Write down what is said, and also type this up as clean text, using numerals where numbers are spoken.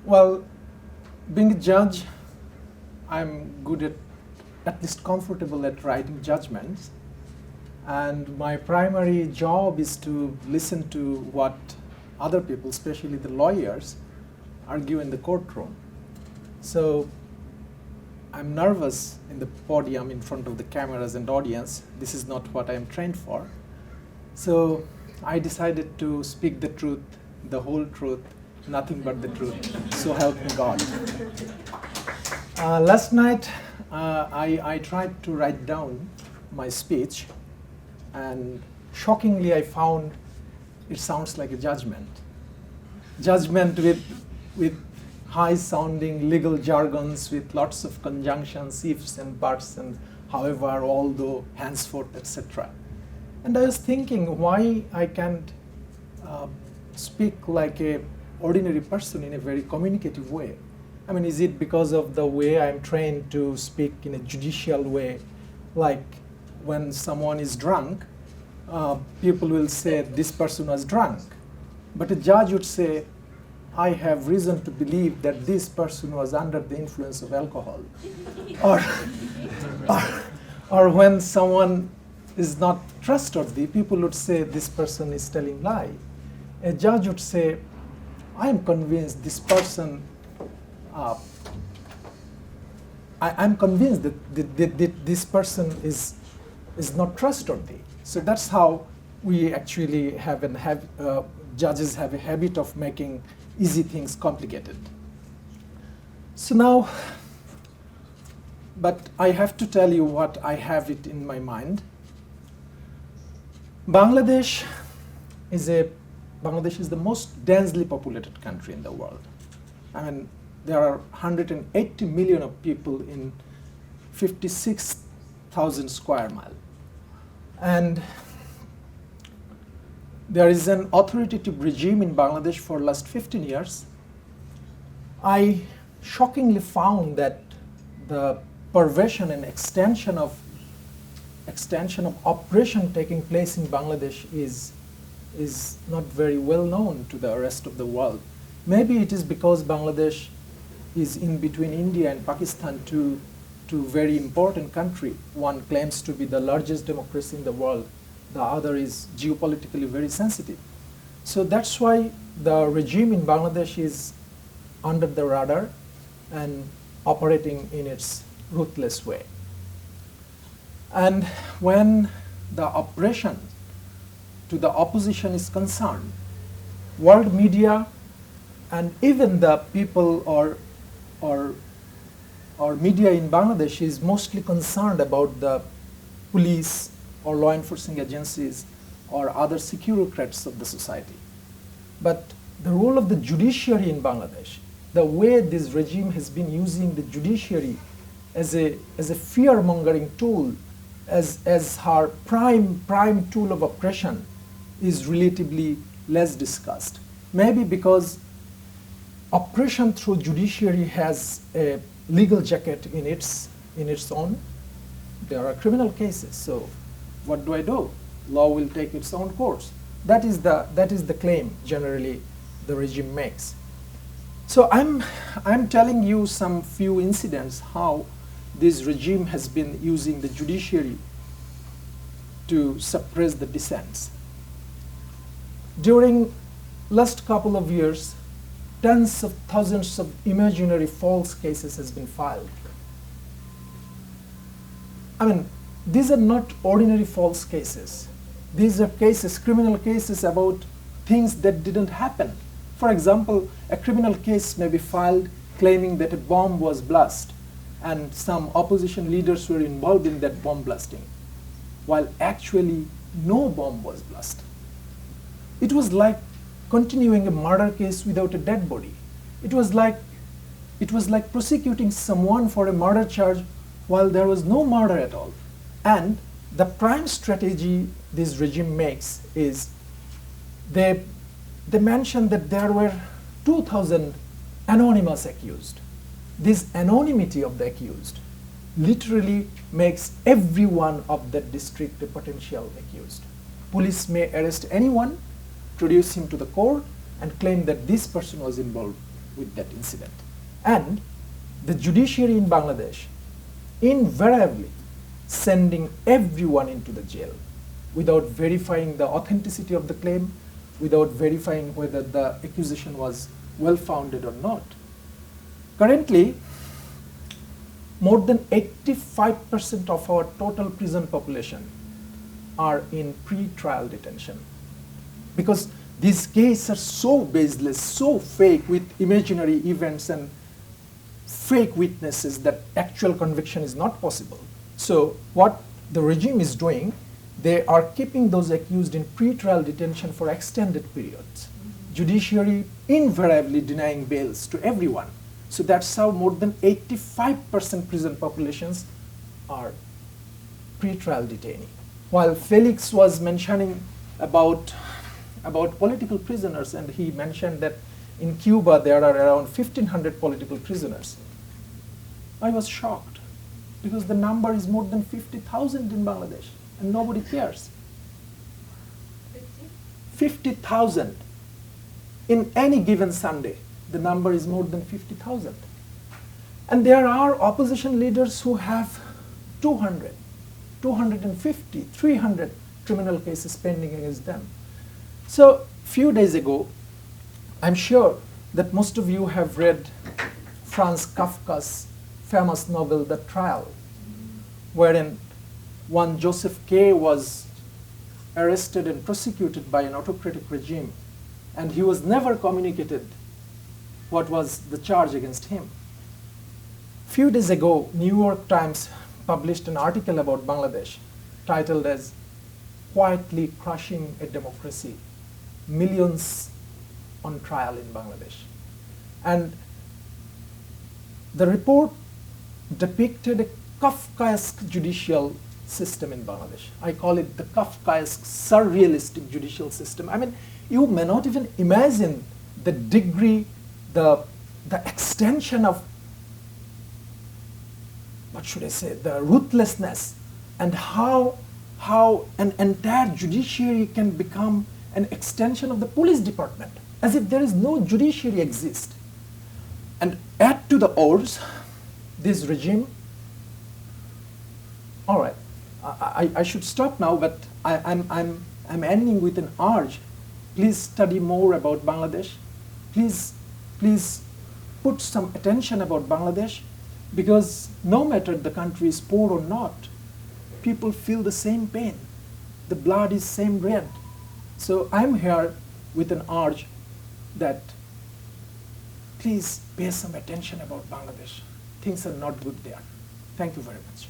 Well, being a judge, I'm good at least comfortable at writing judgments. And my primary job is to listen to what other people, especially the lawyers, argue in the courtroom. So I'm nervous in the podium in front of the cameras and audience. This is not what I'm trained for. So I decided to speak the truth, the whole truth, nothing but the truth. So help me God. Last night, I tried to write down my speech, and shockingly, I found it sounds like a judgment. Judgment with high-sounding legal jargons, with lots of conjunctions, ifs and buts, and however, although, henceforth, etc. And I was thinking why I can't speak like a ordinary person in a very communicative way. I mean, is it because of the way I'm trained to speak in a judicial way? Like when someone is drunk, people will say this person was drunk. But a judge would say, I have reason to believe that this person was under the influence of alcohol. or when someone is not trustworthy, people would say this person is telling lie. A judge would say, I am convinced this person, I'm convinced that this person is not trustworthy. So that's how we actually judges have a habit of making easy things complicated. So now, but I have to tell you what I have it in my mind. Bangladesh is the most densely populated country in the world. I mean, there are 180 million of people in 56,000 square miles. And there is an authoritative regime in Bangladesh for the last 15 years. I shockingly found that the perversion and extension of oppression taking place in Bangladesh is not very well known to the rest of the world. Maybe it is because Bangladesh is in between India and Pakistan, two very important countries. One claims to be the largest democracy in the world. The other is geopolitically very sensitive. So that's why the regime in Bangladesh is under the radar and operating in its ruthless way. And when the oppression to the opposition is concerned, world media and even the people or media in Bangladesh is mostly concerned about the police or law enforcement agencies or other securocrats of the society. But the role of the judiciary in Bangladesh, the way this regime has been using the judiciary as a fear-mongering tool, as her prime tool of oppression, is relatively less discussed. Maybe because oppression through judiciary has a legal jacket in its own. There are criminal cases, so what do I do? Law will take its own course. That is the claim generally the regime makes. So I'm telling you some few incidents how this regime has been using the judiciary to suppress the dissents. During last couple of years, tens of thousands of imaginary false cases has been filed. I mean, these are not ordinary false cases. These are cases, criminal cases about things that didn't happen. For example, a criminal case may be filed claiming that a bomb was blasted and some opposition leaders were involved in that bomb blasting, while actually no bomb was blasted. It was like continuing a murder case without a dead body. It was like prosecuting someone for a murder charge while there was no murder at all. And the prime strategy this regime makes is they mention that there were 2,000 anonymous accused. This anonymity of the accused literally makes everyone of that district a potential accused. Police may arrest anyone, produce him to the court, and claim that this person was involved with that incident. And the judiciary in Bangladesh invariably sending everyone into the jail without verifying the authenticity of the claim, without verifying whether the accusation was well-founded or not. Currently, more than 85% of our total prison population are in pre-trial detention, because these cases are so baseless, so fake, with imaginary events and fake witnesses, that actual conviction is not possible. So what the regime is doing, they are keeping those accused in pre-trial detention for extended periods. Judiciary invariably denying bails to everyone. So that's how more than 85% prison populations are pre-trial detainee. While Felix was mentioning about political prisoners, and he mentioned that in Cuba there are around 1,500 political prisoners, I was shocked, because the number is more than 50,000 in Bangladesh, and nobody cares. 50,000. In any given Sunday, the number is more than 50,000. And there are opposition leaders who have 200, 250, 300 criminal cases pending against them. So, few days ago, I'm sure that most of you have read Franz Kafka's famous novel, The Trial, wherein one Joseph K. was arrested and prosecuted by an autocratic regime, and he was never communicated what was the charge against him. Few days ago, New York Times published an article about Bangladesh titled as "Quietly Crushing a Democracy, Millions on Trial in Bangladesh." And the report depicted a Kafkaesque judicial system in Bangladesh. I call it the Kafkaesque surrealistic judicial system. I mean, you may not even imagine the degree, the extension of, what should I say, the ruthlessness, and how an entire judiciary can become an extension of the police department, as if there is no judiciary exist. And add to the odds, this regime, all right, I should stop now, but I'm ending with an urge. Please study more about Bangladesh. Please put some attention about Bangladesh, because no matter the country is poor or not, people feel the same pain. The blood is same red. So I'm here with an urge that please pay some attention about Bangladesh. Things are not good there. Thank you very much.